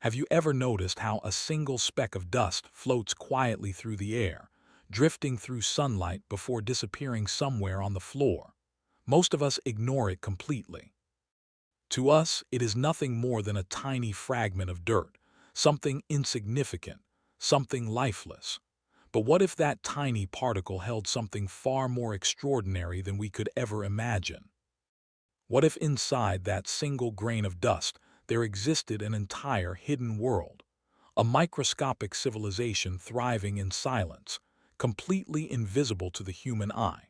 Have you ever noticed how a single speck of dust floats quietly through the air, drifting through sunlight before disappearing somewhere on the floor? Most of us ignore it completely. To us, it is nothing more than a tiny fragment of dirt, something insignificant, something lifeless. But what if that tiny particle held something far more extraordinary than we could ever imagine? What if inside that single grain of dust there existed an entire hidden world, a microscopic civilization thriving in silence, completely invisible to the human eye?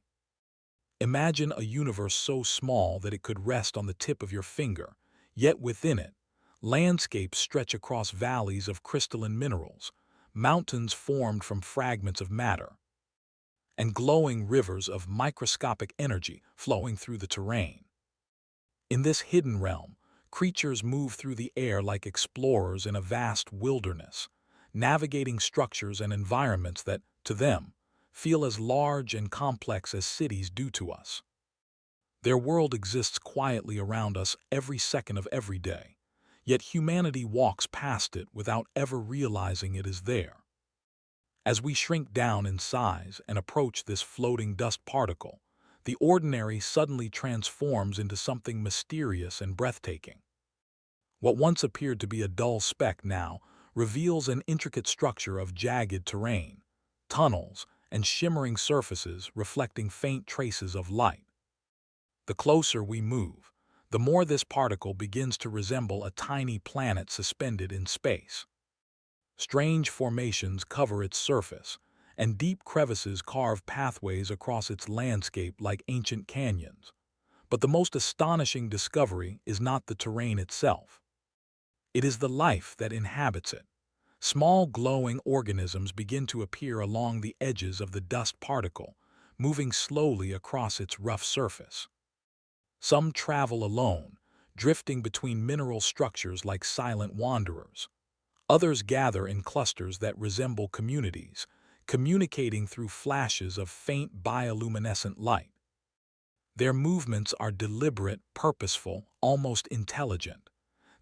Imagine a universe so small that it could rest on the tip of your finger, yet within it, landscapes stretch across valleys of crystalline minerals, mountains formed from fragments of matter, and glowing rivers of microscopic energy flowing through the terrain. In this hidden realm, creatures move through the air like explorers in a vast wilderness, navigating structures and environments that, to them, feel as large and complex as cities do to us. Their world exists quietly around us every second of every day, yet humanity walks past it without ever realizing it is there. As we shrink down in size and approach this floating dust particle, the ordinary suddenly transforms into something mysterious and breathtaking. What once appeared to be a dull speck now reveals an intricate structure of jagged terrain, tunnels, and shimmering surfaces reflecting faint traces of light. The closer we move, the more this particle begins to resemble a tiny planet suspended in space. Strange formations cover its surface, and deep crevices carve pathways across its landscape like ancient canyons. But the most astonishing discovery is not the terrain itself. It is the life that inhabits it. Small glowing organisms begin to appear along the edges of the dust particle, moving slowly across its rough surface. Some travel alone, drifting between mineral structures like silent wanderers. Others gather in clusters that resemble communities, communicating through flashes of faint bioluminescent light. Their movements are deliberate, purposeful, almost intelligent.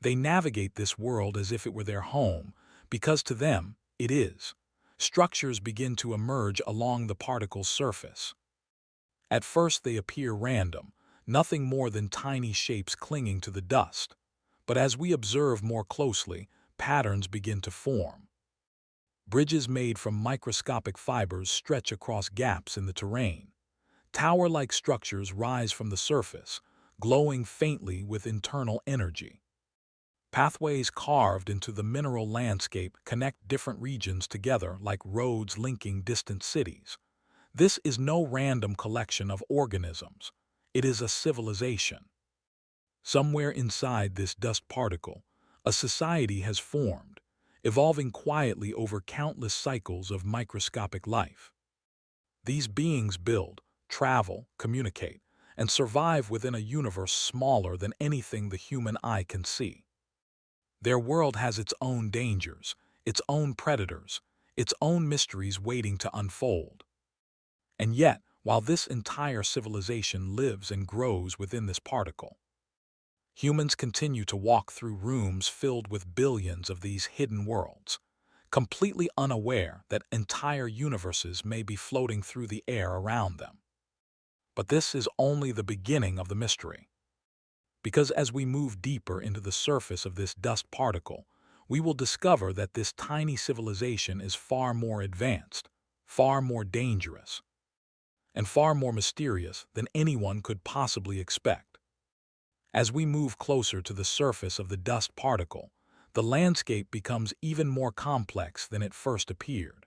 They navigate this world as if it were their home, because to them, it is. Structures begin to emerge along the particle's surface. At first they appear random, nothing more than tiny shapes clinging to the dust. But as we observe more closely, patterns begin to form. Bridges made from microscopic fibers stretch across gaps in the terrain. Tower-like structures rise from the surface, glowing faintly with internal energy. Pathways carved into the mineral landscape connect different regions together like roads linking distant cities. This is no random collection of organisms. It is a civilization. Somewhere inside this dust particle, a society has formed, evolving quietly over countless cycles of microscopic life. These beings build, travel, communicate, and survive within a universe smaller than anything the human eye can see. Their world has its own dangers, its own predators, its own mysteries waiting to unfold. And yet, while this entire civilization lives and grows within this particle, humans continue to walk through rooms filled with billions of these hidden worlds, completely unaware that entire universes may be floating through the air around them. But this is only the beginning of the mystery. Because as we move deeper into the surface of this dust particle, we will discover that this tiny civilization is far more advanced, far more dangerous, and far more mysterious than anyone could possibly expect. As we move closer to the surface of the dust particle, the landscape becomes even more complex than it first appeared.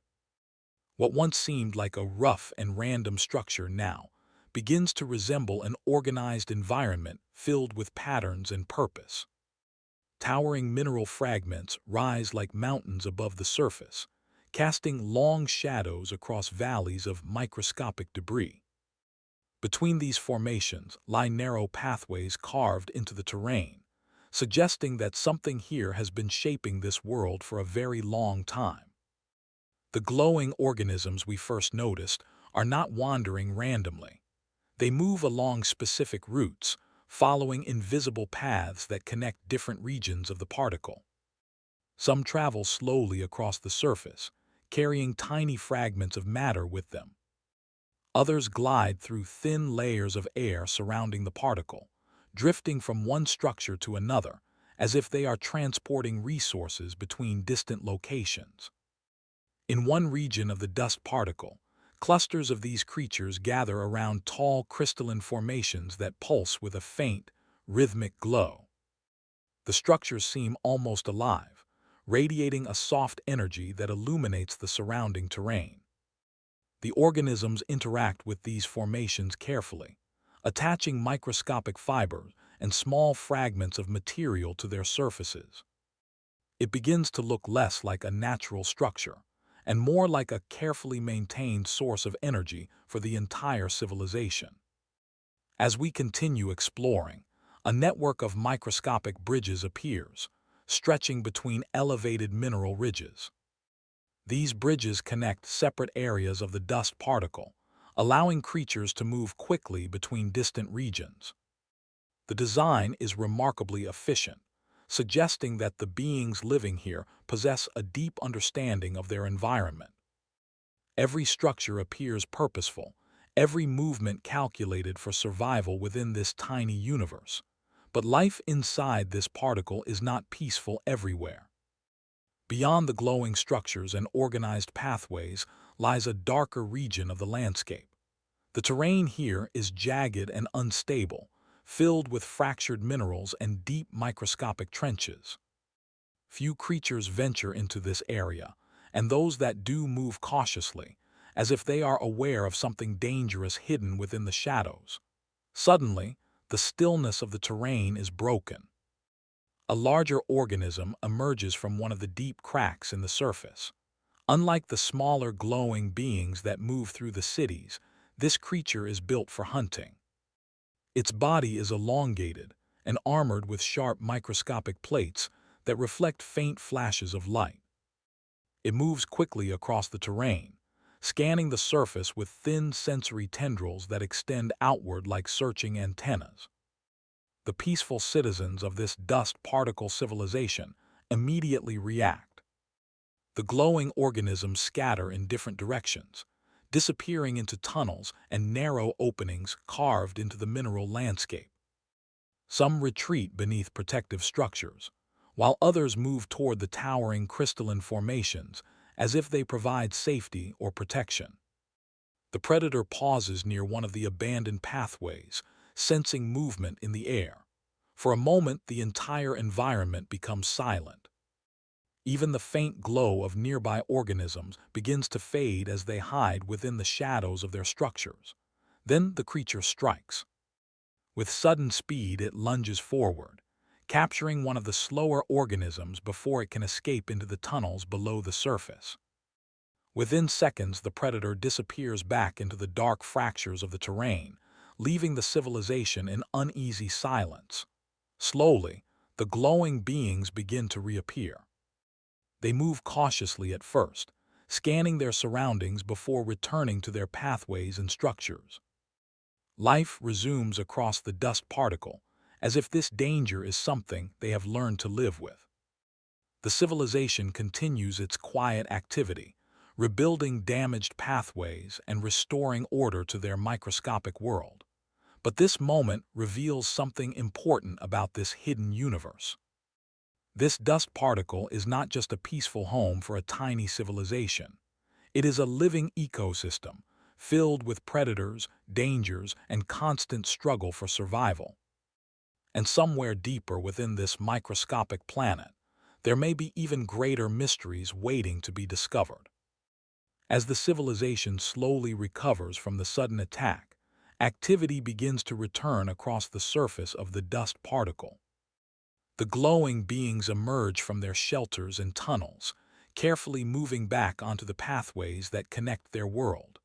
What once seemed like a rough and random structure now begins to resemble an organized environment filled with patterns and purpose. Towering mineral fragments rise like mountains above the surface, casting long shadows across valleys of microscopic debris. Between these formations lie narrow pathways carved into the terrain, suggesting that something here has been shaping this world for a very long time. The glowing organisms we first noticed are not wandering randomly. They move along specific routes, following invisible paths that connect different regions of the particle. Some travel slowly across the surface, carrying tiny fragments of matter with them. Others glide through thin layers of air surrounding the particle, drifting from one structure to another, as if they are transporting resources between distant locations. In one region of the dust particle, clusters of these creatures gather around tall crystalline formations that pulse with a faint, rhythmic glow. The structures seem almost alive, radiating a soft energy that illuminates the surrounding terrain. The organisms interact with these formations carefully, attaching microscopic fibers and small fragments of material to their surfaces. It begins to look less like a natural structure and more like a carefully maintained source of energy for the entire civilization. As we continue exploring, a network of microscopic bridges appears, stretching between elevated mineral ridges. These bridges connect separate areas of the dust particle, allowing creatures to move quickly between distant regions. The design is remarkably efficient, suggesting that the beings living here possess a deep understanding of their environment. Every structure appears purposeful, every movement calculated for survival within this tiny universe. But life inside this particle is not peaceful everywhere. Beyond the glowing structures and organized pathways lies a darker region of the landscape. The terrain here is jagged and unstable, filled with fractured minerals and deep microscopic trenches. Few creatures venture into this area, and those that do move cautiously, as if they are aware of something dangerous hidden within the shadows. Suddenly, the stillness of the terrain is broken. A larger organism emerges from one of the deep cracks in the surface. Unlike the smaller glowing beings that move through the cities, this creature is built for hunting. Its body is elongated and armored with sharp microscopic plates that reflect faint flashes of light. It moves quickly across the terrain, scanning the surface with thin sensory tendrils that extend outward like searching antennas. The peaceful citizens of this dust particle civilization immediately react. The glowing organisms scatter in different directions, disappearing into tunnels and narrow openings carved into the mineral landscape. Some retreat beneath protective structures, while others move toward the towering crystalline formations as if they provide safety or protection. The predator pauses near one of the abandoned pathways, sensing movement in the air. For a moment, the entire environment becomes silent. Even the faint glow of nearby organisms begins to fade as they hide within the shadows of their structures. Then the creature strikes. With sudden speed, it lunges forward, capturing one of the slower organisms before it can escape into the tunnels below the surface. Within seconds, the predator disappears back into the dark fractures of the terrain, leaving the civilization in uneasy silence. Slowly, the glowing beings begin to reappear. They move cautiously at first, scanning their surroundings before returning to their pathways and structures. Life resumes across the dust particle, as if this danger is something they have learned to live with. The civilization continues its quiet activity, rebuilding damaged pathways and restoring order to their microscopic world. But this moment reveals something important about this hidden universe. This dust particle is not just a peaceful home for a tiny civilization. It is a living ecosystem, filled with predators, dangers, and constant struggle for survival. And somewhere deeper within this microscopic planet, there may be even greater mysteries waiting to be discovered. As the civilization slowly recovers from the sudden attack, activity begins to return across the surface of the dust particle. The glowing beings emerge from their shelters and tunnels, carefully moving back onto the pathways that connect their world.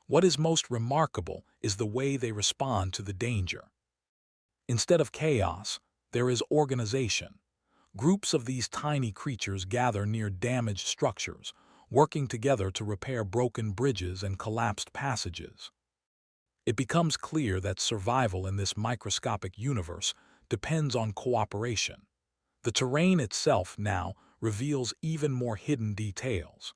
What is most remarkable is the way they respond to the danger. Instead of chaos, there is organization. Groups of these tiny creatures gather near damaged structures, working together to repair broken bridges and collapsed passages. It becomes clear that survival in this microscopic universe depends on cooperation. The terrain itself now reveals even more hidden details.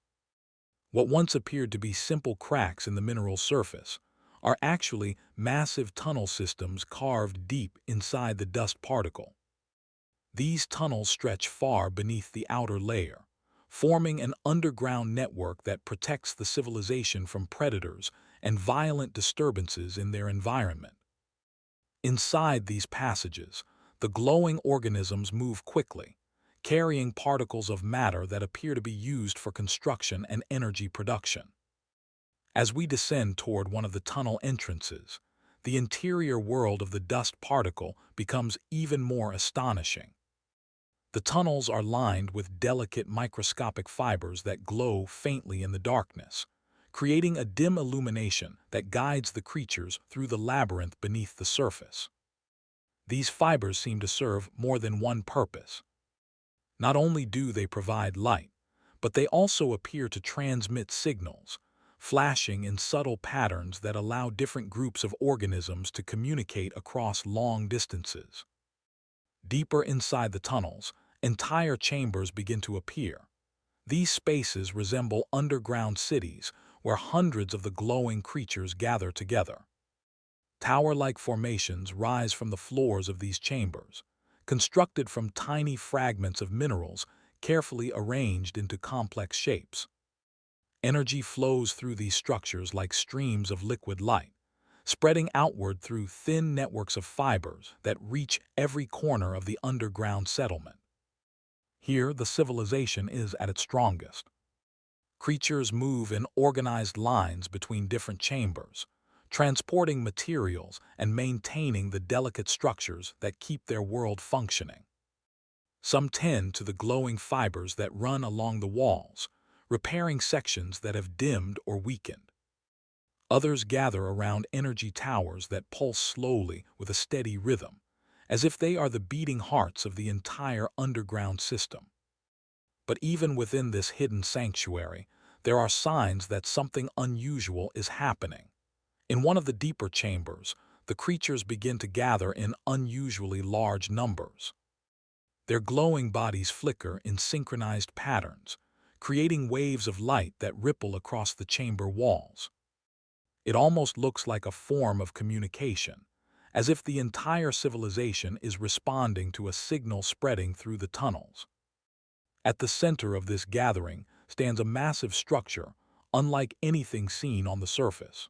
What once appeared to be simple cracks in the mineral surface are actually massive tunnel systems carved deep inside the dust particle. These tunnels stretch far beneath the outer layer, forming an underground network that protects the civilization from predators and violent disturbances in their environment. Inside these passages, the glowing organisms move quickly, carrying particles of matter that appear to be used for construction and energy production. As we descend toward one of the tunnel entrances, the interior world of the dust particle becomes even more astonishing. The tunnels are lined with delicate microscopic fibers that glow faintly in the darkness, creating a dim illumination that guides the creatures through the labyrinth beneath the surface. These fibers seem to serve more than one purpose. Not only do they provide light, but they also appear to transmit signals, flashing in subtle patterns that allow different groups of organisms to communicate across long distances. Deeper inside the tunnels, entire chambers begin to appear. These spaces resemble underground cities where hundreds of the glowing creatures gather together. Tower-like formations rise from the floors of these chambers, constructed from tiny fragments of minerals carefully arranged into complex shapes. Energy flows through these structures like streams of liquid light, spreading outward through thin networks of fibers that reach every corner of the underground settlement. Here, the civilization is at its strongest. Creatures move in organized lines between different chambers, transporting materials and maintaining the delicate structures that keep their world functioning. Some tend to the glowing fibers that run along the walls, repairing sections that have dimmed or weakened. Others gather around energy towers that pulse slowly with a steady rhythm, as if they are the beating hearts of the entire underground system. But even within this hidden sanctuary, there are signs that something unusual is happening. In one of the deeper chambers, the creatures begin to gather in unusually large numbers. Their glowing bodies flicker in synchronized patterns, creating waves of light that ripple across the chamber walls. It almost looks like a form of communication, as if the entire civilization is responding to a signal spreading through the tunnels. At the center of this gathering stands a massive structure, unlike anything seen on the surface.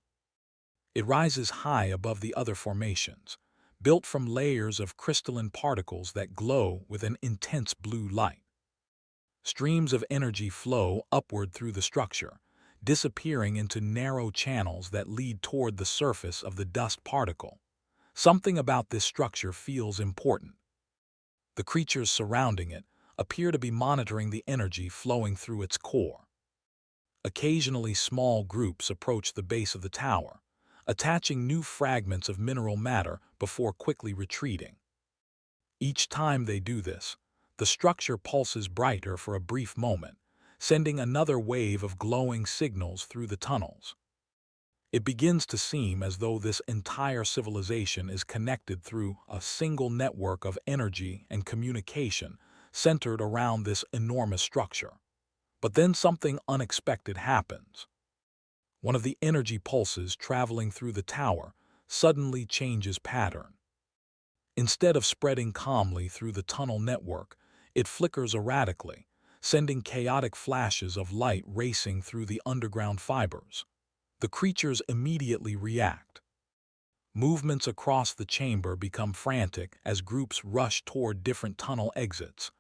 It rises high above the other formations, built from layers of crystalline particles that glow with an intense blue light. Streams of energy flow upward through the structure, disappearing into narrow channels that lead toward the surface of the dust particle. Something about this structure feels important. The creatures surrounding it appear to be monitoring the energy flowing through its core. Occasionally, small groups approach the base of the tower, attaching new fragments of mineral matter before quickly retreating. Each time they do this, the structure pulses brighter for a brief moment, sending another wave of glowing signals through the tunnels. It begins to seem as though this entire civilization is connected through a single network of energy and communication centered around this enormous structure. But then something unexpected happens. One of the energy pulses traveling through the tower suddenly changes pattern. Instead of spreading calmly through the tunnel network, it flickers erratically, sending chaotic flashes of light racing through the underground fibers. The creatures immediately react. Movements across the chamber become frantic as groups rush toward different tunnel exits.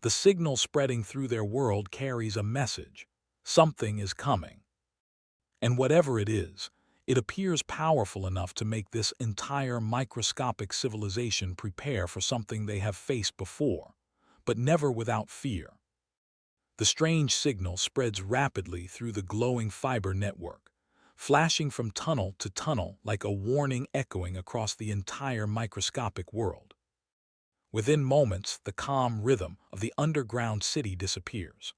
The signal spreading through their world carries a message. Something is coming. And whatever it is, it appears powerful enough to make this entire microscopic civilization prepare for something they have faced before, but never without fear. The strange signal spreads rapidly through the glowing fiber network, flashing from tunnel to tunnel like a warning echoing across the entire microscopic world. Within moments, the calm rhythm of the underground city disappears.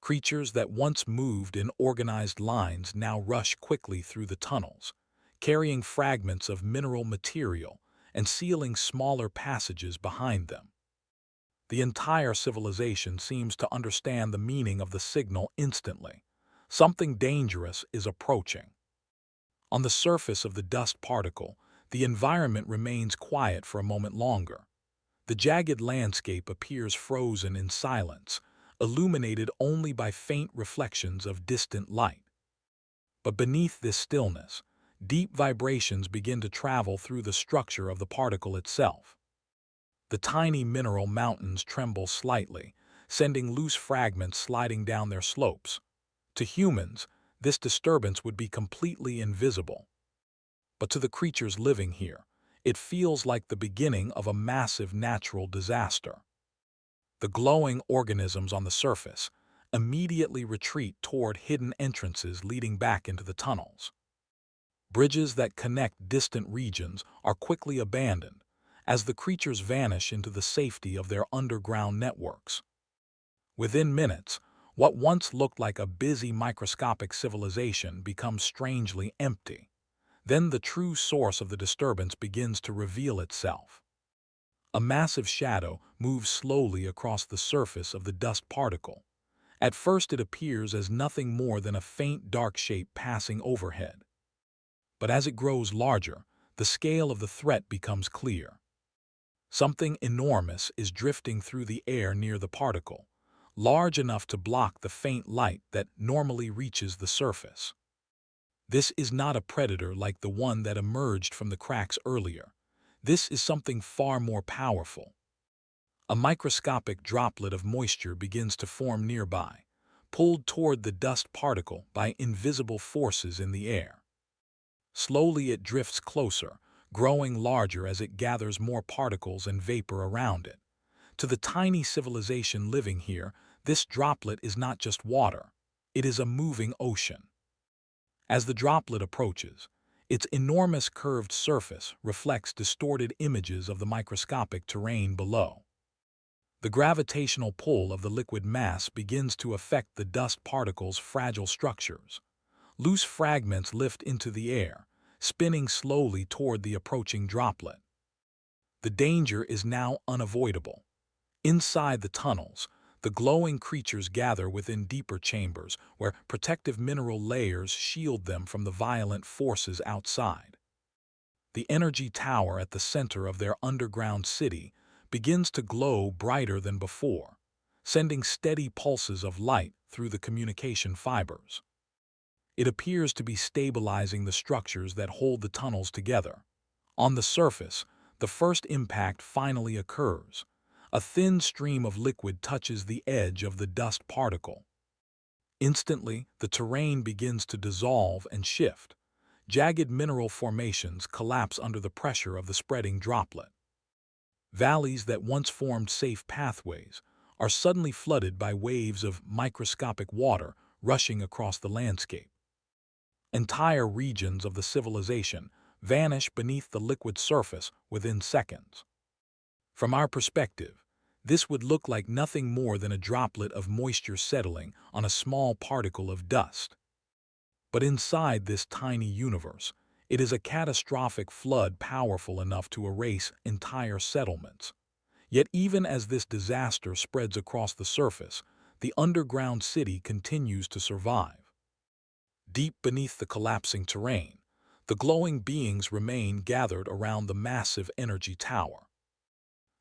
Creatures that once moved in organized lines now rush quickly through the tunnels, carrying fragments of mineral material and sealing smaller passages behind them. The entire civilization seems to understand the meaning of the signal instantly. Something dangerous is approaching. On the surface of the dust particle, the environment remains quiet for a moment longer. The jagged landscape appears frozen in silence, illuminated only by faint reflections of distant light. But beneath this stillness, deep vibrations begin to travel through the structure of the particle itself. The tiny mineral mountains tremble slightly, sending loose fragments sliding down their slopes. To humans, this disturbance would be completely invisible. But to the creatures living here, it feels like the beginning of a massive natural disaster. The glowing organisms on the surface immediately retreat toward hidden entrances leading back into the tunnels. Bridges that connect distant regions are quickly abandoned as the creatures vanish into the safety of their underground networks. Within minutes, what once looked like a busy microscopic civilization becomes strangely empty. Then the true source of the disturbance begins to reveal itself. A massive shadow moves slowly across the surface of the dust particle. At first it appears as nothing more than a faint dark shape passing overhead. But as it grows larger, the scale of the threat becomes clear. Something enormous is drifting through the air near the particle, large enough to block the faint light that normally reaches the surface. This is not a predator like the one that emerged from the cracks earlier. This is something far more powerful. A microscopic droplet of moisture begins to form nearby, pulled toward the dust particle by invisible forces in the air. Slowly it drifts closer, growing larger as it gathers more particles and vapor around it. To the tiny civilization living here, this droplet is not just water. It is a moving ocean. As the droplet approaches, its enormous curved surface reflects distorted images of the microscopic terrain below. The gravitational pull of the liquid mass begins to affect the dust particle's fragile structures. Loose fragments lift into the air, spinning slowly toward the approaching droplet. The danger is now unavoidable. Inside the tunnels, the glowing creatures gather within deeper chambers where protective mineral layers shield them from the violent forces outside. The energy tower at the center of their underground city begins to glow brighter than before, sending steady pulses of light through the communication fibers. It appears to be stabilizing the structures that hold the tunnels together. On the surface, the first impact finally occurs. A thin stream of liquid touches the edge of the dust particle. Instantly, the terrain begins to dissolve and shift. Jagged mineral formations collapse under the pressure of the spreading droplet. Valleys that once formed safe pathways are suddenly flooded by waves of microscopic water rushing across the landscape. Entire regions of the civilization vanish beneath the liquid surface within seconds. From our perspective, this would look like nothing more than a droplet of moisture settling on a small particle of dust. But inside this tiny universe, it is a catastrophic flood powerful enough to erase entire settlements. Yet even as this disaster spreads across the surface, the underground city continues to survive. Deep beneath the collapsing terrain, the glowing beings remain gathered around the massive energy tower.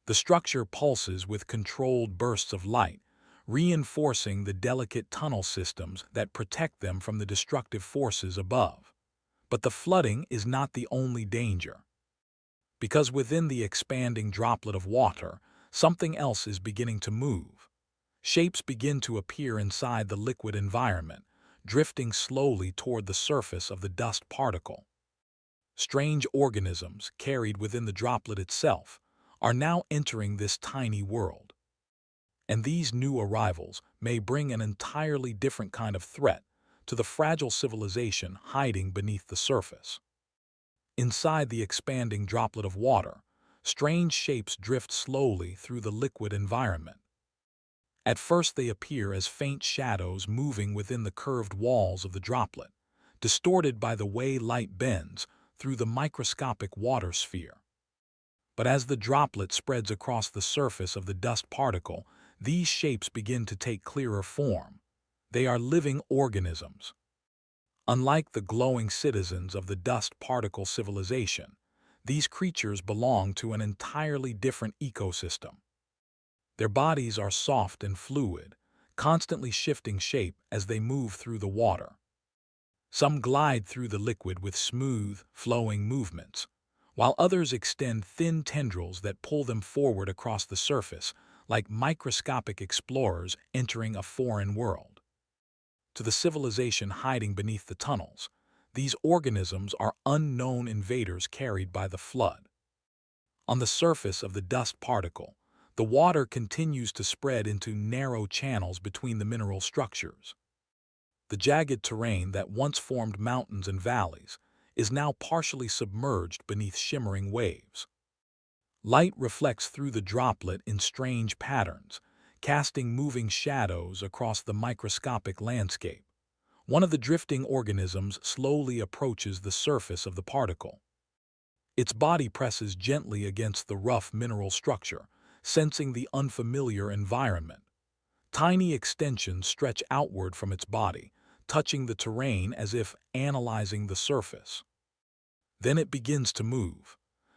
The structure pulses with controlled bursts of light, reinforcing the delicate tunnel systems that protect them from the destructive forces above. But the flooding is not the only danger. Because within the expanding droplet of water, something else is beginning to move. Shapes begin to appear inside the liquid environment, drifting slowly toward the surface of the dust particle. Strange organisms, carried within the droplet itself, are now entering this tiny world. And these new arrivals may bring an entirely different kind of threat to the fragile civilization hiding beneath the surface. Inside the expanding droplet of water, strange shapes drift slowly through the liquid environment. At first they appear as faint shadows moving within the curved walls of the droplet, distorted by the way light bends through the microscopic water sphere. But as the droplet spreads across the surface of the dust particle, these shapes begin to take clearer form. They are living organisms. Unlike the glowing citizens of the dust particle civilization, these creatures belong to an entirely different ecosystem. Their bodies are soft and fluid, constantly shifting shape as they move through the water. Some glide through the liquid with smooth, flowing movements, while others extend thin tendrils that pull them forward across the surface, like microscopic explorers entering a foreign world. To the civilization hiding beneath the tunnels, these organisms are unknown invaders carried by the flood. On the surface of the dust particle, the water continues to spread into narrow channels between the mineral structures. The jagged terrain that once formed mountains and valleys is now partially submerged beneath shimmering waves. Light reflects through the droplet in strange patterns, casting moving shadows across the microscopic landscape. One of the drifting organisms slowly approaches the surface of the particle. Its body presses gently against the rough mineral structure, sensing the unfamiliar environment. Tiny extensions stretch outward from its body, touching the terrain as if analyzing the surface. Then it begins to move.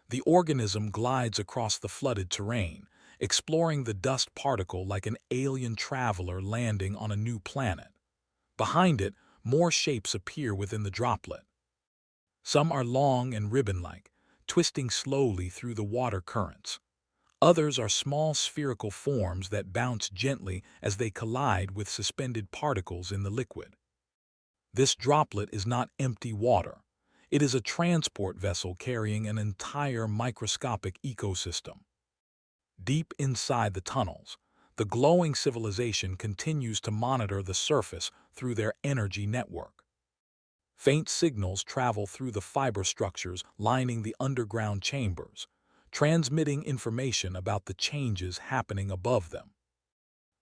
The organism glides across the flooded terrain, exploring the dust particle like an alien traveler landing on a new planet. Behind it, more shapes appear within the droplet. Some are long and ribbon-like, twisting slowly through the water currents. Others are small spherical forms that bounce gently as they collide with suspended particles in the liquid. This droplet is not empty water. It is a transport vessel carrying an entire microscopic ecosystem. Deep inside the tunnels, the glowing civilization continues to monitor the surface through their energy network. Faint signals travel through the fiber structures lining the underground chambers, transmitting information about the changes happening above them.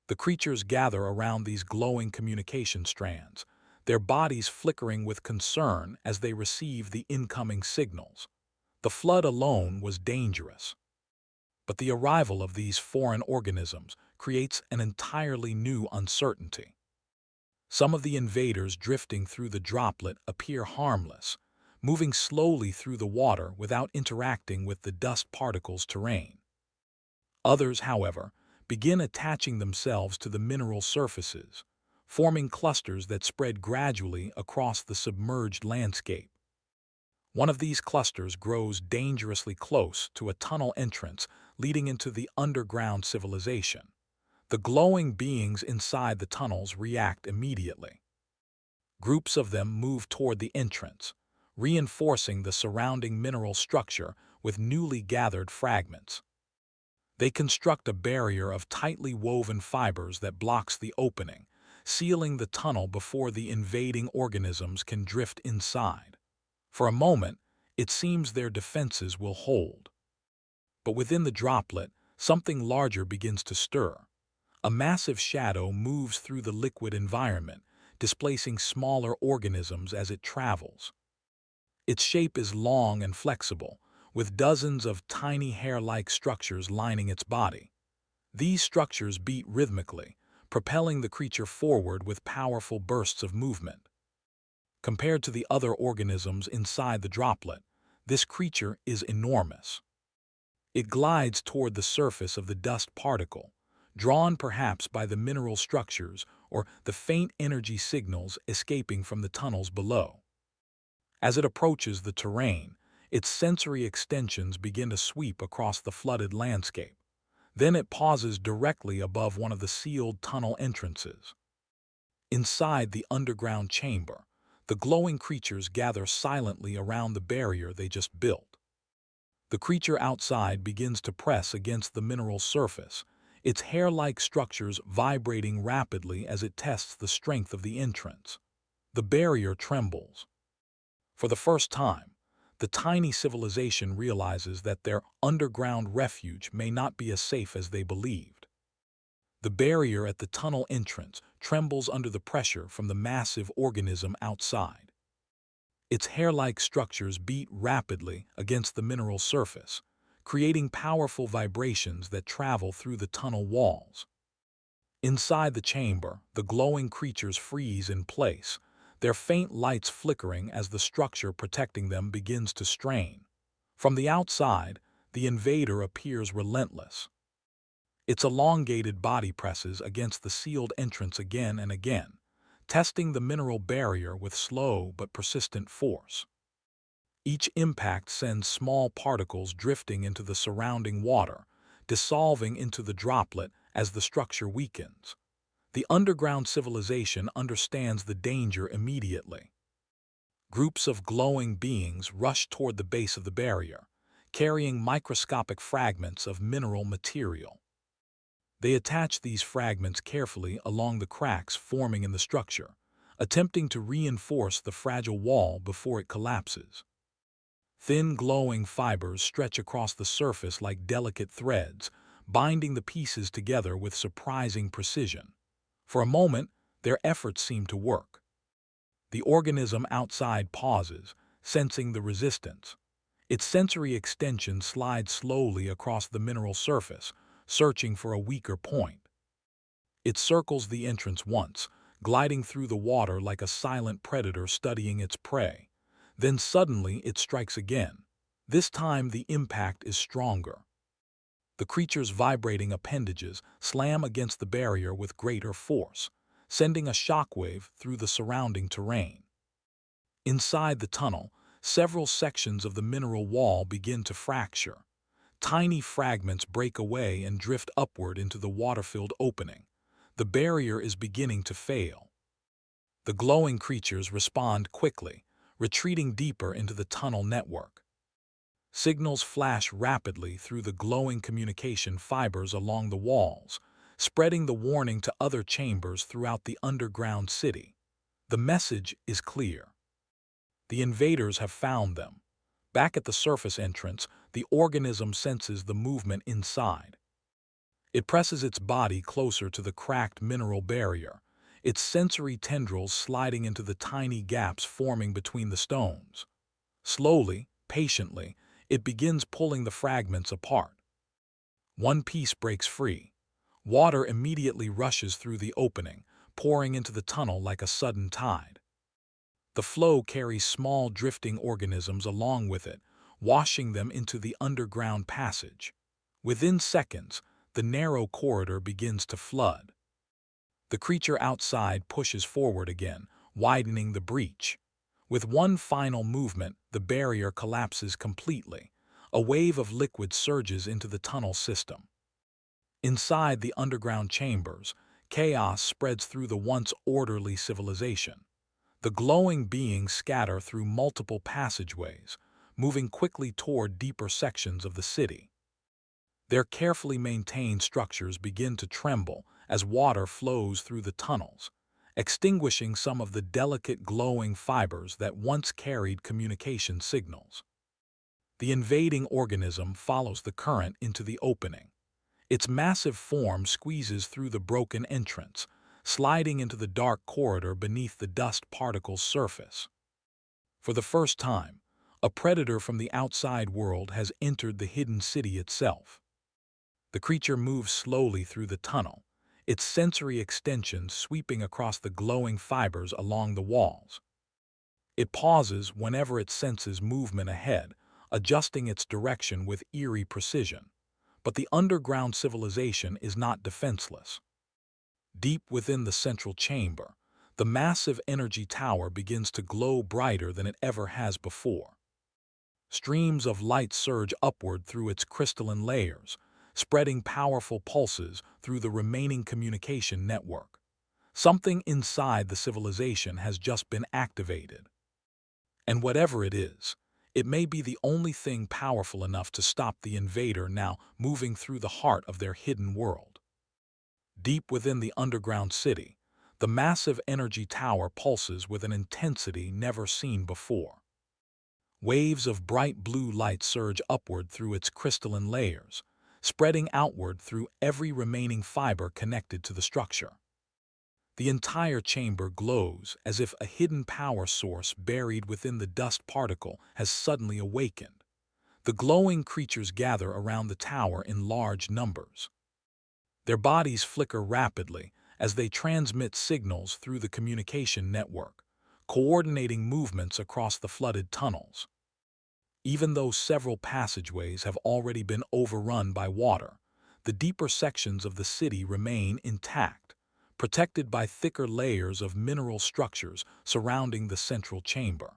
The creatures gather around these glowing communication strands, their bodies flickering with concern as they receive the incoming signals. The flood alone was dangerous, but the arrival of these foreign organisms creates an entirely new uncertainty. Some of the invaders drifting through the droplet appear harmless, moving slowly through the water without interacting with the dust particles' terrain. Others, however, begin attaching themselves to the mineral surfaces, forming clusters that spread gradually across the submerged landscape. One of these clusters grows dangerously close to a tunnel entrance leading into the underground civilization. The glowing beings inside the tunnels react immediately. Groups of them move toward the entrance, reinforcing the surrounding mineral structure with newly gathered fragments. They construct a barrier of tightly woven fibers that blocks the opening, sealing the tunnel before the invading organisms can drift inside. For a moment, it seems their defenses will hold. But within the droplet, something larger begins to stir. A massive shadow moves through the liquid environment, displacing smaller organisms as it travels. Its shape is long and flexible, with dozens of tiny hair-like structures lining its body. These structures beat rhythmically, propelling the creature forward with powerful bursts of movement. Compared to the other organisms inside the droplet, this creature is enormous. It glides toward the surface of the dust particle, drawn perhaps by the mineral structures or the faint energy signals escaping from the tunnels below. As it approaches the terrain, its sensory extensions begin to sweep across the flooded landscape. Then it pauses directly above one of the sealed tunnel entrances. Inside the underground chamber, the glowing creatures gather silently around the barrier they just built. The creature outside begins to press against the mineral surface, its hair-like structures vibrating rapidly as it tests the strength of the entrance. The barrier trembles. For the first time, the tiny civilization realizes that their underground refuge may not be as safe as they believed. The barrier at the tunnel entrance trembles under the pressure from the massive organism outside. Its hair-like structures beat rapidly against the mineral surface, creating powerful vibrations that travel through the tunnel walls. Inside the chamber, the glowing creatures freeze in place, their faint lights flickering as the structure protecting them begins to strain. From the outside, the invader appears relentless. Its elongated body presses against the sealed entrance again and again, testing the mineral barrier with slow but persistent force. Each impact sends small particles drifting into the surrounding water, dissolving into the droplet as the structure weakens. The underground civilization understands the danger immediately. Groups of glowing beings rush toward the base of the barrier, carrying microscopic fragments of mineral material. They attach these fragments carefully along the cracks forming in the structure, attempting to reinforce the fragile wall before it collapses. Thin glowing fibers stretch across the surface like delicate threads, binding the pieces together with surprising precision. For a moment, their efforts seem to work. The organism outside pauses, sensing the resistance. Its sensory extension slides slowly across the mineral surface, searching for a weaker point. It circles the entrance once, gliding through the water like a silent predator studying its prey. Then suddenly it strikes again. This time the impact is stronger. The creature's vibrating appendages slam against the barrier with greater force, sending a shockwave through the surrounding terrain. Inside the tunnel, several sections of the mineral wall begin to fracture. Tiny fragments break away and drift upward into the water-filled opening. The barrier is beginning to fail. The glowing creatures respond quickly, retreating deeper into the tunnel network. Signals flash rapidly through the glowing communication fibers along the walls, spreading the warning to other chambers throughout the underground city. The message is clear. The invaders have found them. Back at the surface entrance, the organism senses the movement inside. It presses its body closer to the cracked mineral barrier, its sensory tendrils sliding into the tiny gaps forming between the stones. Slowly, patiently, it begins pulling the fragments apart. One piece breaks free. Water immediately rushes through the opening, pouring into the tunnel like a sudden tide. The flow carries small drifting organisms along with it, washing them into the underground passage. Within seconds, the narrow corridor begins to flood. The creature outside pushes forward again, widening the breach. With one final movement, the barrier collapses completely. A wave of liquid surges into the tunnel system. Inside the underground chambers, chaos spreads through the once orderly civilization. The glowing beings scatter through multiple passageways, moving quickly toward deeper sections of the city. Their carefully maintained structures begin to tremble as water flows through the tunnels, extinguishing some of the delicate glowing fibers that once carried communication signals. The invading organism follows the current into the opening. Its massive form squeezes through the broken entrance, sliding into the dark corridor beneath the dust particle's surface. For the first time, a predator from the outside world has entered the hidden city itself. The creature moves slowly through the tunnel, its sensory extensions sweeping across the glowing fibers along the walls. It pauses whenever it senses movement ahead, adjusting its direction with eerie precision. But the underground civilization is not defenseless. Deep within the central chamber, the massive energy tower begins to glow brighter than it ever has before. Streams of light surge upward through its crystalline layers, spreading powerful pulses through the remaining communication network. Something inside the civilization has just been activated. And whatever it is, it may be the only thing powerful enough to stop the invader now moving through the heart of their hidden world. Deep within the underground city, the massive energy tower pulses with an intensity never seen before. Waves of bright blue light surge upward through its crystalline layers, spreading outward through every remaining fiber connected to the structure. The entire chamber glows as if a hidden power source buried within the dust particle has suddenly awakened. The glowing creatures gather around the tower in large numbers. Their bodies flicker rapidly as they transmit signals through the communication network, coordinating movements across the flooded tunnels. Even though several passageways have already been overrun by water, the deeper sections of the city remain intact, protected by thicker layers of mineral structures surrounding the central chamber.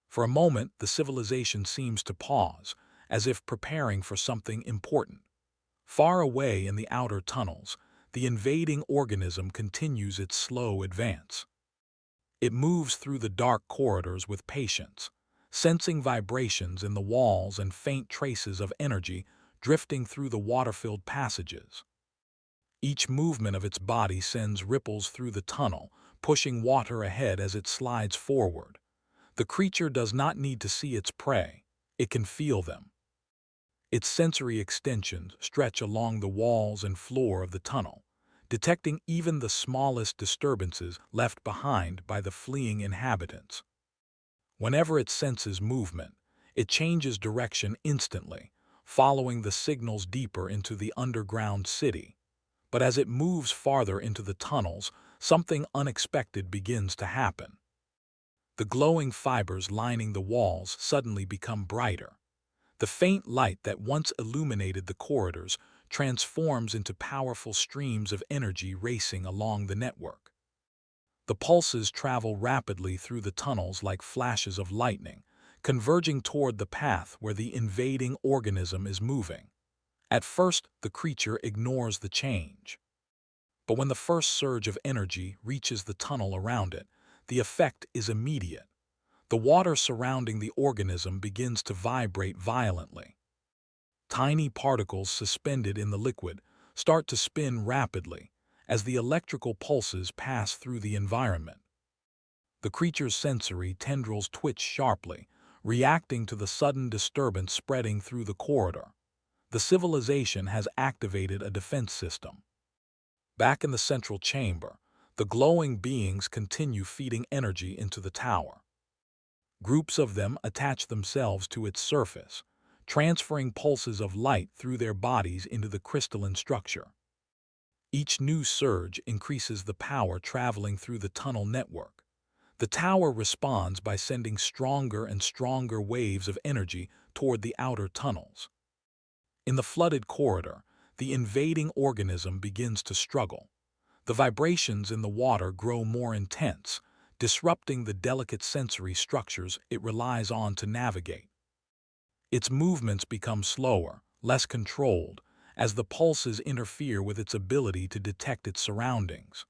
For a moment, the civilization seems to pause, as if preparing for something important. Far away in the outer tunnels, the invading organism continues its slow advance. It moves through the dark corridors with patience, sensing vibrations in the walls and faint traces of energy drifting through the water-filled passages. Each movement of its body sends ripples through the tunnel, pushing water ahead as it slides forward. The creature does not need to see its prey, it can feel them. Its sensory extensions stretch along the walls and floor of the tunnel, detecting even the smallest disturbances left behind by the fleeing inhabitants. Whenever it senses movement, it changes direction instantly, following the signals deeper into the underground city. But as it moves farther into the tunnels, something unexpected begins to happen. The glowing fibers lining the walls suddenly become brighter. The faint light that once illuminated the corridors transforms into powerful streams of energy racing along the network. The pulses travel rapidly through the tunnels like flashes of lightning, converging toward the path where the invading organism is moving. At first, the creature ignores the change. But when the first surge of energy reaches the tunnel around it, the effect is immediate. The water surrounding the organism begins to vibrate violently. Tiny particles suspended in the liquid start to spin rapidly as the electrical pulses pass through the environment. The creature's sensory tendrils twitch sharply, reacting to the sudden disturbance spreading through the corridor. The civilization has activated a defense system. Back in the central chamber, the glowing beings continue feeding energy into the tower. Groups of them attach themselves to its surface, transferring pulses of light through their bodies into the crystalline structure. Each new surge increases the power traveling through the tunnel network. The tower responds by sending stronger and stronger waves of energy toward the outer tunnels. In the flooded corridor, the invading organism begins to struggle. The vibrations in the water grow more intense, disrupting the delicate sensory structures it relies on to navigate. Its movements become slower, less controlled, as the pulses interfere with its ability to detect its surroundings.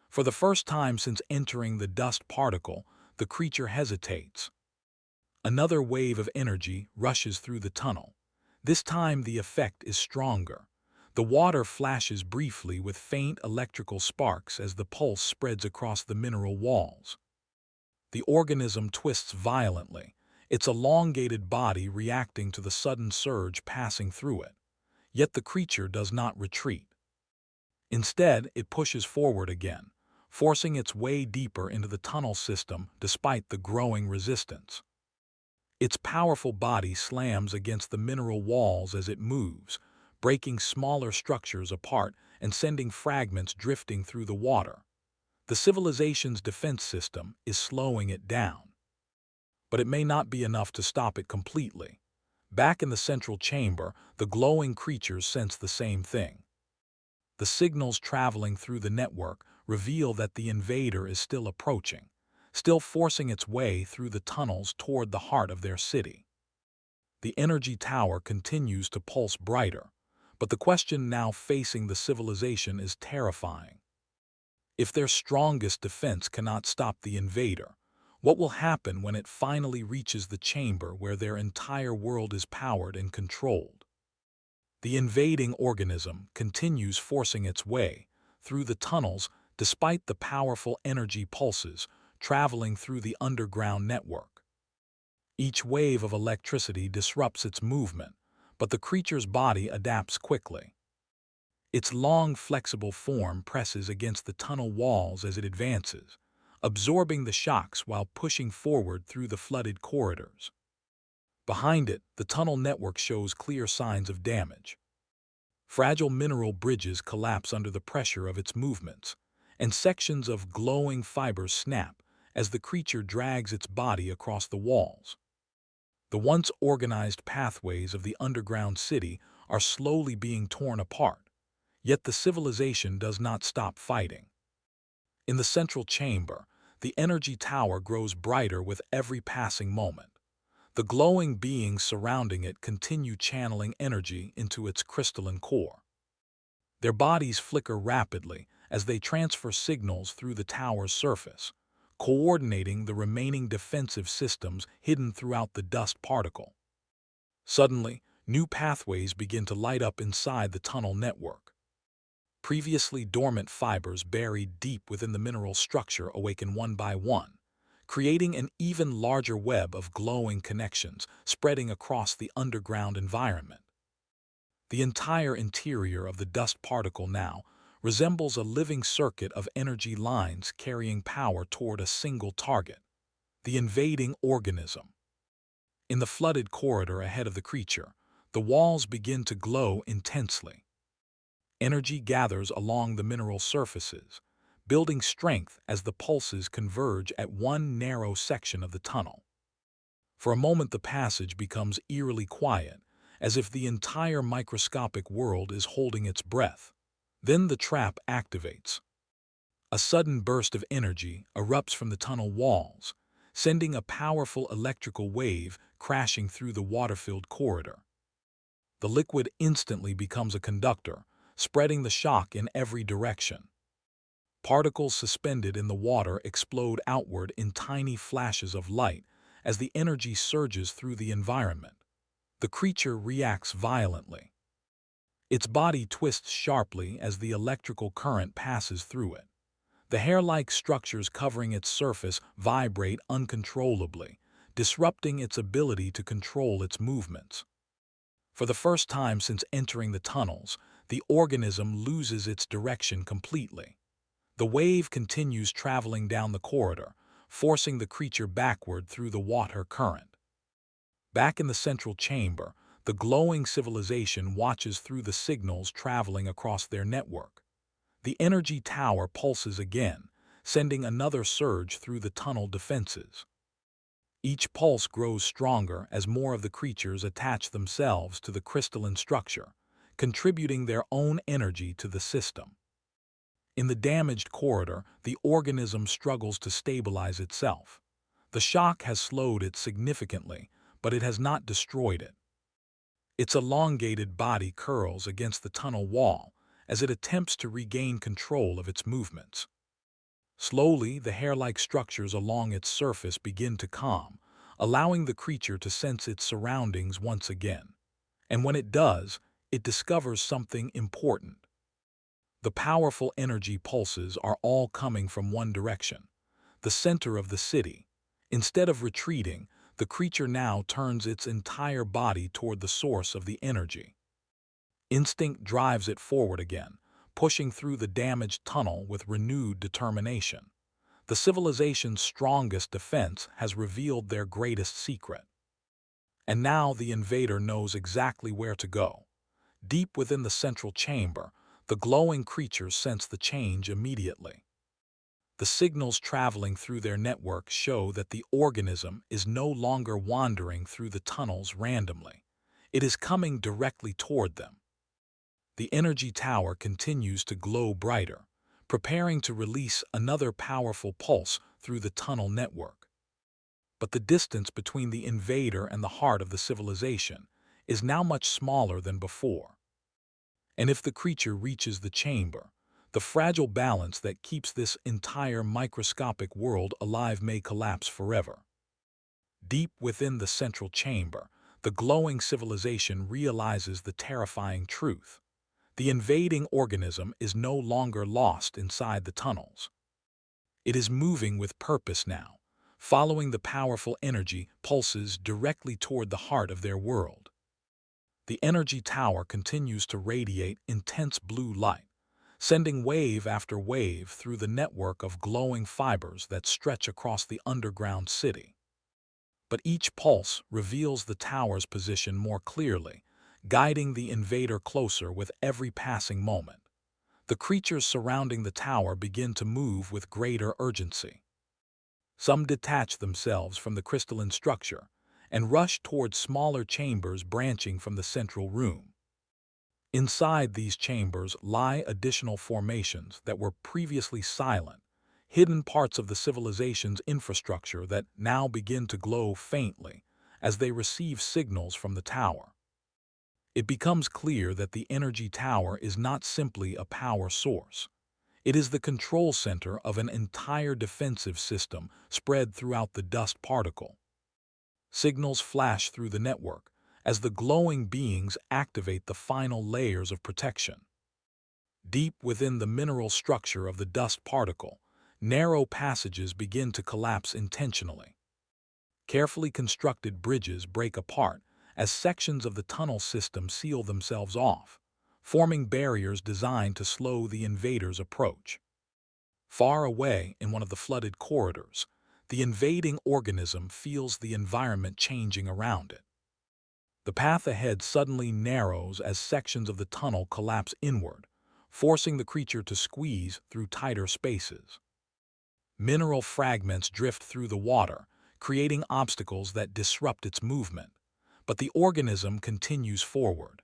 For the first time since entering the dust particle, the creature hesitates. Another wave of energy rushes through the tunnel. This time the effect is stronger. The water flashes briefly with faint electrical sparks as the pulse spreads across the mineral walls. The organism twists violently, its elongated body reacting to the sudden surge passing through it. Yet the creature does not retreat. Instead, it pushes forward again, forcing its way deeper into the tunnel system despite the growing resistance. Its powerful body slams against the mineral walls as it moves, breaking smaller structures apart and sending fragments drifting through the water. The civilization's defense system is slowing it down. But it may not be enough to stop it completely. Back in the central chamber, the glowing creatures sense the same thing. The signals traveling through the network reveal that the invader is still approaching, still forcing its way through the tunnels toward the heart of their city. The energy tower continues to pulse brighter, but the question now facing the civilization is terrifying. If their strongest defense cannot stop the invader, what will happen when it finally reaches the chamber where their entire world is powered and controlled? The invading organism continues forcing its way through the tunnels despite the powerful energy pulses traveling through the underground network. Each wave of electricity disrupts its movement, but the creature's body adapts quickly. Its long, flexible form presses against the tunnel walls as it advances, absorbing the shocks while pushing forward through the flooded corridors. Behind it, the tunnel network shows clear signs of damage. Fragile mineral bridges collapse under the pressure of its movements, and sections of glowing fibers snap as the creature drags its body across the walls. The once organized pathways of the underground city are slowly being torn apart, yet the civilization does not stop fighting. In the central chamber, the energy tower grows brighter with every passing moment. The glowing beings surrounding it continue channeling energy into its crystalline core. Their bodies flicker rapidly as they transfer signals through the tower's surface, coordinating the remaining defensive systems hidden throughout the dust particle. Suddenly, new pathways begin to light up inside the tunnel network. Previously dormant fibers buried deep within the mineral structure awaken one by one, creating an even larger web of glowing connections spreading across the underground environment. The entire interior of the dust particle now resembles a living circuit of energy lines carrying power toward a single target, the invading organism. In the flooded corridor ahead of the creature, the walls begin to glow intensely. Energy gathers along the mineral surfaces, building strength as the pulses converge at one narrow section of the tunnel. For a moment the passage becomes eerily quiet, as if the entire microscopic world is holding its breath. Then the trap activates. A sudden burst of energy erupts from the tunnel walls, sending a powerful electrical wave crashing through the water-filled corridor. The liquid instantly becomes a conductor, spreading the shock in every direction. Particles suspended in the water explode outward in tiny flashes of light as the energy surges through the environment. The creature reacts violently. Its body twists sharply as the electrical current passes through it. The hair-like structures covering its surface vibrate uncontrollably, disrupting its ability to control its movements. For the first time since entering the tunnels, the organism loses its direction completely. The wave continues traveling down the corridor, forcing the creature backward through the water current. Back in the central chamber, the glowing civilization watches through the signals traveling across their network. The energy tower pulses again, sending another surge through the tunnel defenses. Each pulse grows stronger as more of the creatures attach themselves to the crystalline structure, contributing their own energy to the system. In the damaged corridor, the organism struggles to stabilize itself. The shock has slowed it significantly, but it has not destroyed it. Its elongated body curls against the tunnel wall as it attempts to regain control of its movements. Slowly, the hair-like structures along its surface begin to calm, allowing the creature to sense its surroundings once again. And when it does, it discovers something important. The powerful energy pulses are all coming from one direction, the center of the city. Instead of retreating, the creature now turns its entire body toward the source of the energy. Instinct drives it forward again, pushing through the damaged tunnel with renewed determination. The civilization's strongest defense has revealed their greatest secret. And now the invader knows exactly where to go. Deep within the central chamber, the glowing creatures sense the change immediately. The signals traveling through their network show that the organism is no longer wandering through the tunnels randomly. It is coming directly toward them. The energy tower continues to glow brighter, preparing to release another powerful pulse through the tunnel network. But the distance between the invader and the heart of the civilization is now much smaller than before. And if the creature reaches the chamber, the fragile balance that keeps this entire microscopic world alive may collapse forever. Deep within the central chamber, the glowing civilization realizes the terrifying truth. The invading organism is no longer lost inside the tunnels. It is moving with purpose now, following the powerful energy pulses directly toward the heart of their world. The energy tower continues to radiate intense blue light, sending wave after wave through the network of glowing fibers that stretch across the underground city. but each pulse reveals the tower's position more clearly, guiding the invader closer with every passing moment. The creatures surrounding the tower begin to move with greater urgency. Some detach themselves from the crystalline structure and rush toward smaller chambers branching from the central room. Inside these chambers lie additional formations that were previously silent, hidden parts of the civilization's infrastructure that now begin to glow faintly as they receive signals from the tower. It becomes clear that the energy tower is not simply a power source. It is the control center of an entire defensive system spread throughout the dust particle. Signals flash through the network as the glowing beings activate the final layers of protection. Deep within the mineral structure of the dust particle, narrow passages begin to collapse intentionally. Carefully constructed bridges break apart as sections of the tunnel system seal themselves off, forming barriers designed to slow the invaders' approach. Far away in one of the flooded corridors, the invading organism feels the environment changing around it. The path ahead suddenly narrows as sections of the tunnel collapse inward, forcing the creature to squeeze through tighter spaces. Mineral fragments drift through the water, creating obstacles that disrupt its movement, but the organism continues forward.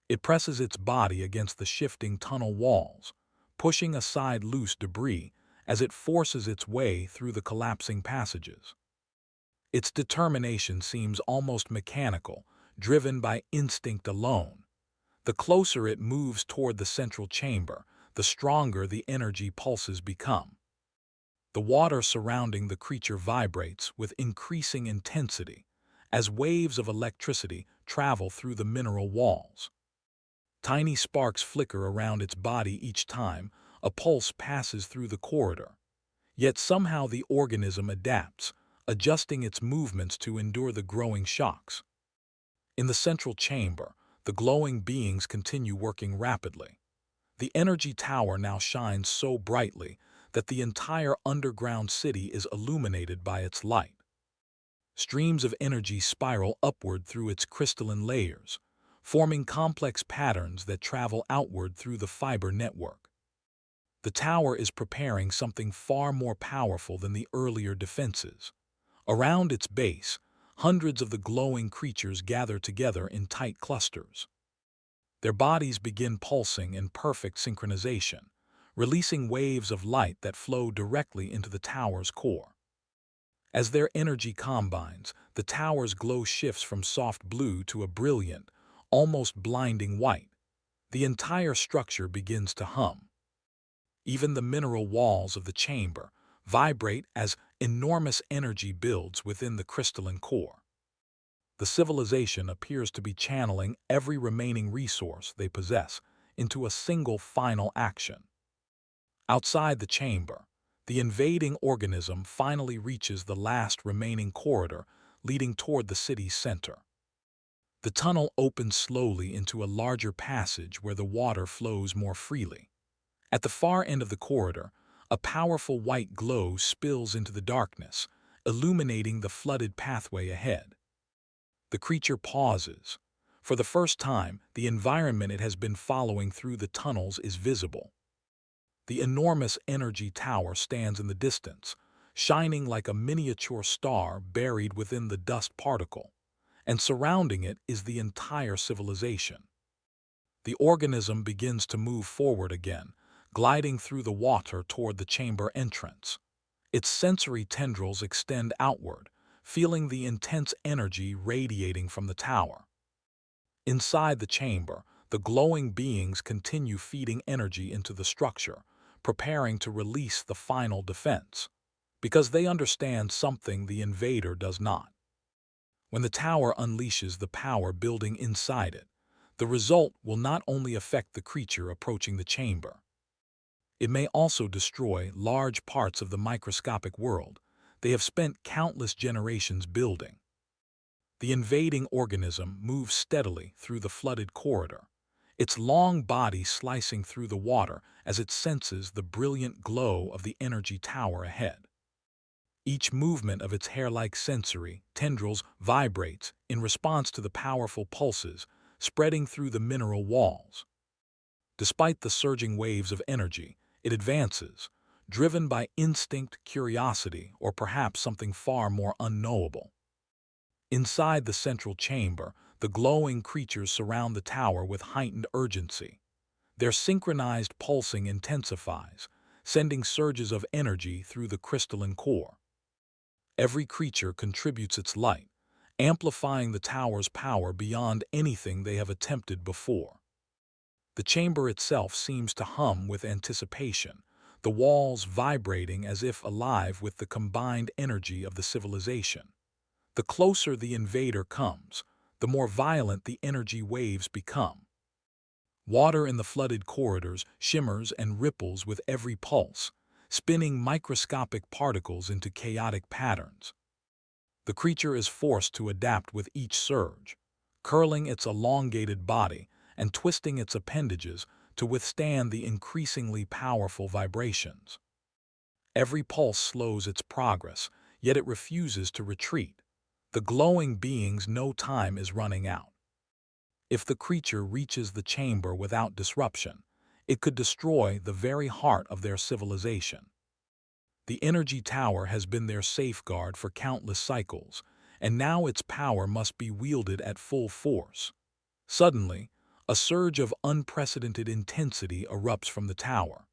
It presses its body against the shifting tunnel walls, pushing aside loose debris as it forces its way through the collapsing passages. Its determination seems almost mechanical, driven by instinct alone. The closer it moves toward the central chamber, the stronger the energy pulses become. The water surrounding the creature vibrates with increasing intensity as waves of electricity travel through the mineral walls. Tiny sparks flicker around its body each time a pulse passes through the corridor. Yet somehow the organism adapts, adjusting its movements to endure the growing shocks. In the central chamber, the glowing beings continue working rapidly. The energy tower now shines so brightly that the entire underground city is illuminated by its light. Streams of energy spiral upward through its crystalline layers, forming complex patterns that travel outward through the fiber network. The tower is preparing something far more powerful than the earlier defenses. Around its base, hundreds of the glowing creatures gather together in tight clusters. Their bodies begin pulsing in perfect synchronization, releasing waves of light that flow directly into the tower's core. As their energy combines, the tower's glow shifts from soft blue to a brilliant, almost blinding white. The entire structure begins to hum. Even the mineral walls of the chamber vibrate as enormous energy builds within the crystalline core. The civilization appears to be channeling every remaining resource they possess into a single final action. Outside the chamber, the invading organism finally reaches the last remaining corridor leading toward the city's center. The tunnel opens slowly into a larger passage where the water flows more freely. At the far end of the corridor, a powerful white glow spills into the darkness, illuminating the flooded pathway ahead. The creature pauses. For the first time, the environment it has been following through the tunnels is visible. The enormous energy tower stands in the distance, shining like a miniature star buried within the dust particle, and surrounding it is the entire civilization. The organism begins to move forward again, gliding through the water toward the chamber entrance. Its sensory tendrils extend outward, feeling the intense energy radiating from the tower. Inside the chamber, the glowing beings continue feeding energy into the structure, preparing to release the final defense, because they understand something the invader does not. When the tower unleashes the power building inside it, the result will not only affect the creature approaching the chamber. It may also destroy large parts of the microscopic world they have spent countless generations building. The invading organism moves steadily through the flooded corridor, its long body slicing through the water as it senses the brilliant glow of the energy tower ahead. Each movement of its hair-like sensory tendrils vibrates in response to the powerful pulses spreading through the mineral walls. Despite the surging waves of energy, it advances, driven by instinct, curiosity, or perhaps something far more unknowable. Inside the central chamber, the glowing creatures surround the tower with heightened urgency. Their synchronized pulsing intensifies, sending surges of energy through the crystalline core. Every creature contributes its light, amplifying the tower's power beyond anything they have attempted before. The chamber itself seems to hum with anticipation, the walls vibrating as if alive with the combined energy of the civilization. The closer the invader comes, the more violent the energy waves become. Water in the flooded corridors shimmers and ripples with every pulse, spinning microscopic particles into chaotic patterns. The creature is forced to adapt with each surge, curling its elongated body and twisting its appendages to withstand the increasingly powerful vibrations. Every pulse slows its progress, yet it refuses to retreat. The glowing beings know time is running out. If the creature reaches the chamber without disruption, it could destroy the very heart of their civilization. The energy tower has been their safeguard for countless cycles, and now its power must be wielded at full force. Suddenly, a surge of unprecedented intensity erupts from the tower.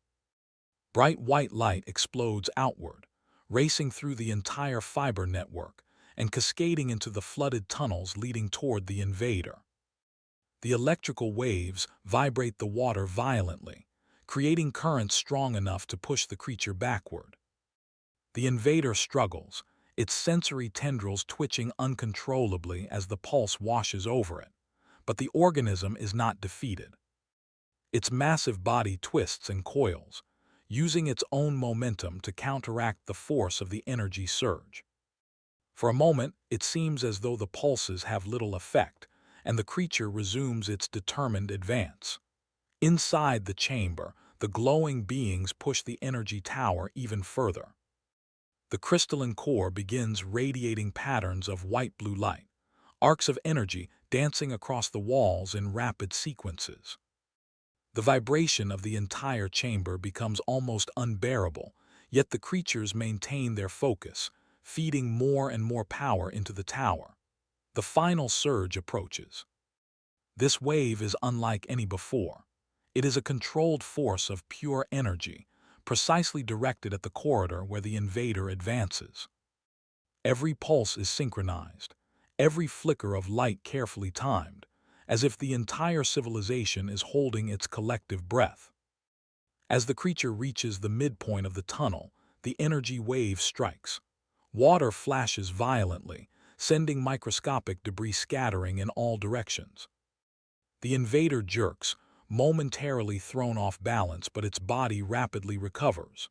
Bright white light explodes outward, racing through the entire fiber network and cascading into the flooded tunnels leading toward the invader. The electrical waves vibrate the water violently, creating currents strong enough to push the creature backward. The invader struggles, its sensory tendrils twitching uncontrollably as the pulse washes over it. But the organism is not defeated. Its massive body twists and coils, using its own momentum to counteract the force of the energy surge. For a moment, it seems as though the pulses have little effect, and the creature resumes its determined advance. Inside the chamber, the glowing beings push the energy tower even further. The crystalline core begins radiating patterns of white-blue light, arcs of energy dancing across the walls in rapid sequences. The vibration of the entire chamber becomes almost unbearable, yet the creatures maintain their focus, feeding more and more power into the tower. The final surge approaches. This wave is unlike any before. It is a controlled force of pure energy, precisely directed at the corridor where the invader advances. Every pulse is synchronized, every flicker of light carefully timed, as if the entire civilization is holding its collective breath. As the creature reaches the midpoint of the tunnel, the energy wave strikes. Water flashes violently, sending microscopic debris scattering in all directions. The invader jerks, momentarily thrown off balance, but its body rapidly recovers.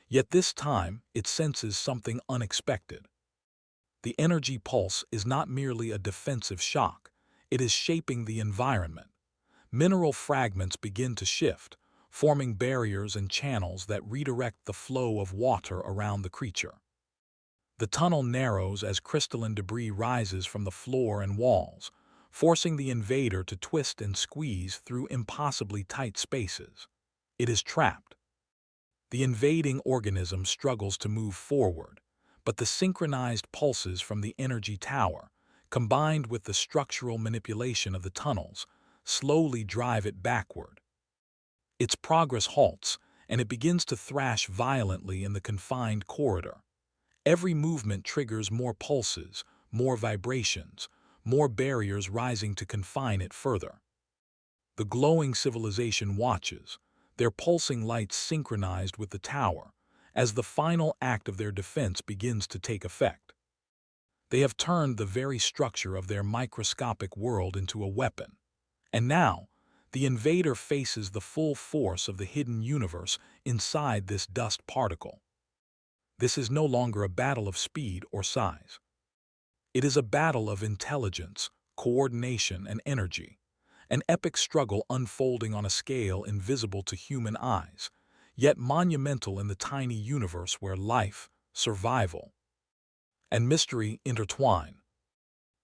Yet this time, it senses something unexpected. The energy pulse is not merely a defensive shock, it is shaping the environment. Mineral fragments begin to shift, forming barriers and channels that redirect the flow of water around the creature. The tunnel narrows as crystalline debris rises from the floor and walls, forcing the invader to twist and squeeze through impossibly tight spaces. It is trapped. The invading organism struggles to move forward, but the synchronized pulses from the energy tower, combined with the structural manipulation of the tunnels, slowly drive it backward. Its progress halts, and it begins to thrash violently in the confined corridor. Every movement triggers more pulses, more vibrations, more barriers rising to confine it further. The glowing civilization watches, their pulsing lights synchronized with the tower, as the final act of their defense begins to take effect. They have turned the very structure of their microscopic world into a weapon. And now, the invader faces the full force of the hidden universe inside this dust particle. This is no longer a battle of speed or size. It is a battle of intelligence, coordination, and energy, an epic struggle unfolding on a scale invisible to human eyes, yet monumental in the tiny universe where life, survival, and mystery intertwine.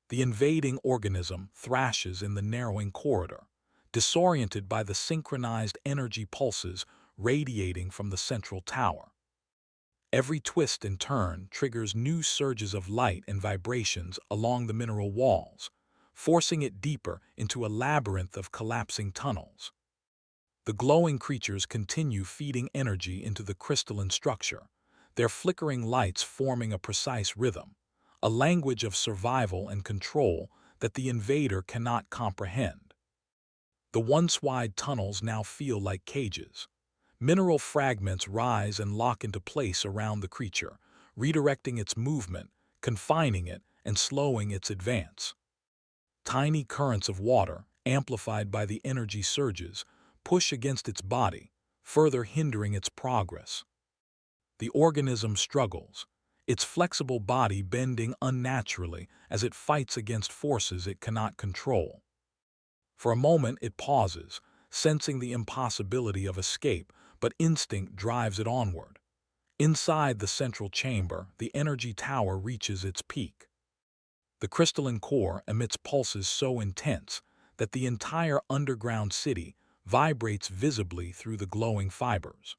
The invading organism thrashes in the narrowing corridor, disoriented by the synchronized energy pulses radiating from the central tower. Every twist and turn triggers new surges of light and vibrations along the mineral walls, forcing it deeper into a labyrinth of collapsing tunnels. The glowing creatures continue feeding energy into the crystalline structure, their flickering lights forming a precise rhythm, a language of survival and control that the invader cannot comprehend. The once wide tunnels now feel like cages. Mineral fragments rise and lock into place around the creature, redirecting its movement, confining it, and slowing its advance. Tiny currents of water, amplified by the energy surges, push against its body, further hindering its progress. The organism struggles, its flexible body bending unnaturally as it fights against forces it cannot control. For a moment it pauses, sensing the impossibility of escape, but instinct drives it onward. Inside the central chamber, the energy tower reaches its peak. The crystalline core emits pulses so intense that the entire underground city vibrates visibly through the glowing fibers.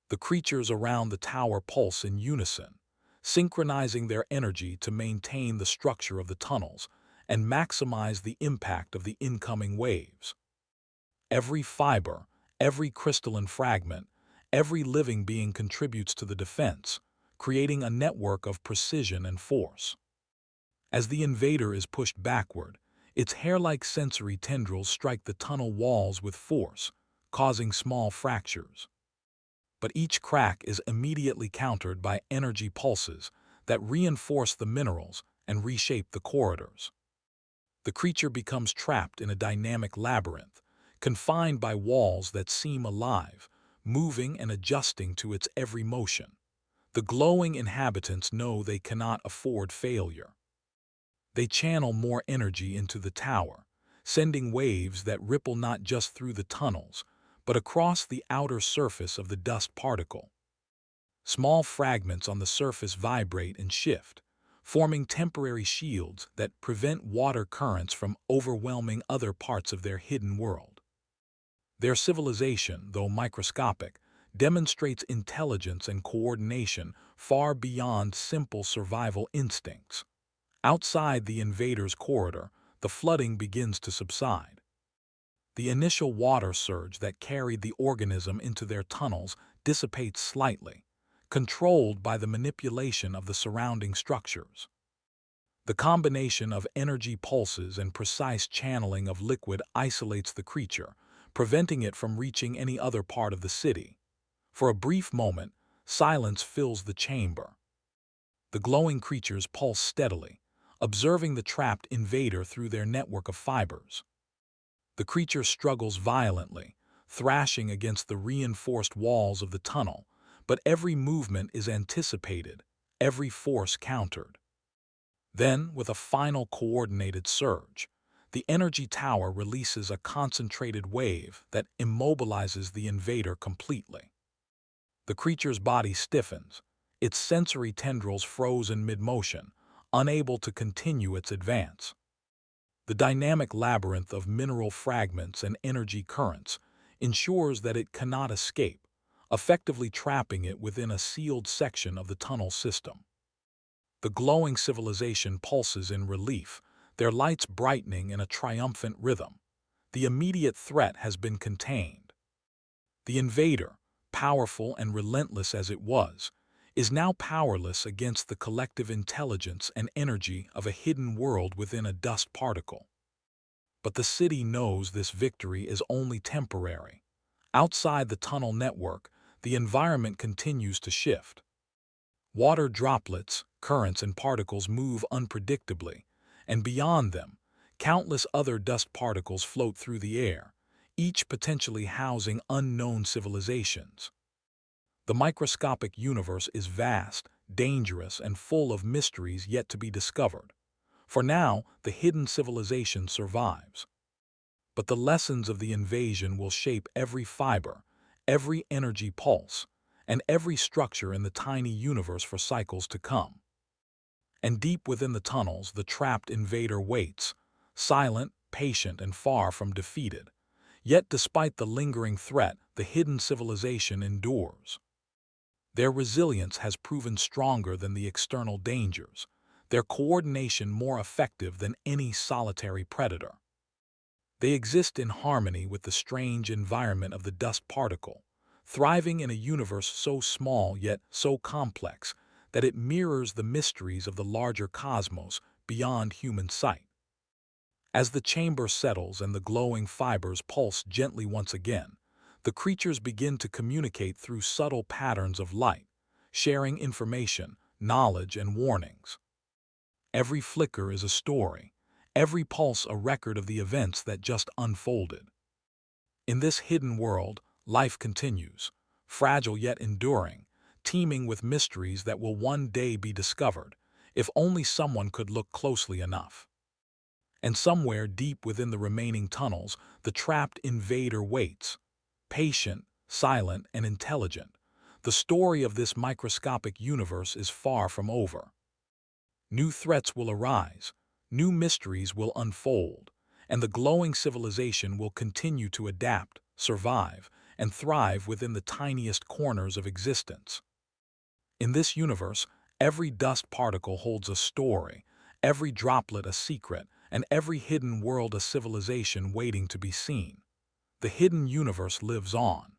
The creatures around the tower pulse in unison, synchronizing their energy to maintain the structure of the tunnels and maximize the impact of the incoming waves. Every fiber, every crystalline fragment, every living being contributes to the defense, creating a network of precision and force. As the invader is pushed backward, its hair-like sensory tendrils strike the tunnel walls with force, causing small fractures. But each crack is immediately countered by energy pulses that reinforce the minerals and reshape the corridors. The creature becomes trapped in a dynamic labyrinth, confined by walls that seem alive, moving and adjusting to its every motion. The glowing inhabitants know they cannot afford failure. They channel more energy into the tower, sending waves that ripple not just through the tunnels, but across the outer surface of the dust particle. Small fragments on the surface vibrate and shift, forming temporary shields that prevent water currents from overwhelming other parts of their hidden world. Their civilization, though microscopic, demonstrates intelligence and coordination far beyond simple survival instincts. Outside the invader's corridor, the flooding begins to subside. The initial water surge that carried the organism into their tunnels dissipates slightly, controlled by the manipulation of the surrounding structures. The combination of energy pulses and precise channeling of liquid isolates the creature, preventing it from reaching any other part of the city. For a brief moment, silence fills the chamber. The glowing creatures pulse steadily, observing the trapped invader through their network of fibers. The creature struggles violently, thrashing against the reinforced walls of the tunnel, but every movement is anticipated, every force countered. Then, with a final coordinated surge, the energy tower releases a concentrated wave that immobilizes the invader completely. The creature's body stiffens, its sensory tendrils froze in mid-motion, unable to continue its advance. The dynamic labyrinth of mineral fragments and energy currents ensures that it cannot escape, effectively trapping it within a sealed section of the tunnel system. The glowing civilization pulses in relief, their lights brightening in a triumphant rhythm. The immediate threat has been contained. The invader, powerful and relentless as it was, is now powerless against the collective intelligence and energy of a hidden world within a dust particle. But the city knows this victory is only temporary. Outside the tunnel network, the environment continues to shift. Water droplets, currents, and particles move unpredictably, and beyond them, countless other dust particles float through the air, each potentially housing unknown civilizations. The microscopic universe is vast, dangerous, and full of mysteries yet to be discovered. For now, the hidden civilization survives. But the lessons of the invasion will shape every fiber, every energy pulse, and every structure in the tiny universe for cycles to come. And deep within the tunnels, the trapped invader waits, silent, patient, and far from defeated. Yet despite the lingering threat, the hidden civilization endures. Their resilience has proven stronger than the external dangers, their coordination more effective than any solitary predator. They exist in harmony with the strange environment of the dust particle, thriving in a universe so small yet so complex that it mirrors the mysteries of the larger cosmos beyond human sight. As the chamber settles and the glowing fibers pulse gently once again, the creatures begin to communicate through subtle patterns of light, sharing information, knowledge, and warnings. Every flicker is a story, every pulse a record of the events that just unfolded. In this hidden world, life continues, fragile yet enduring, teeming with mysteries that will one day be discovered, if only someone could look closely enough. And somewhere deep within the remaining tunnels, the trapped invader waits, patient, silent, and intelligent. The story of this microscopic universe is far from over. New threats will arise, new mysteries will unfold, and the glowing civilization will continue to adapt, survive, and thrive within the tiniest corners of existence. In this universe, every dust particle holds a story, every droplet a secret, and every hidden world a civilization waiting to be seen. The hidden universe lives on,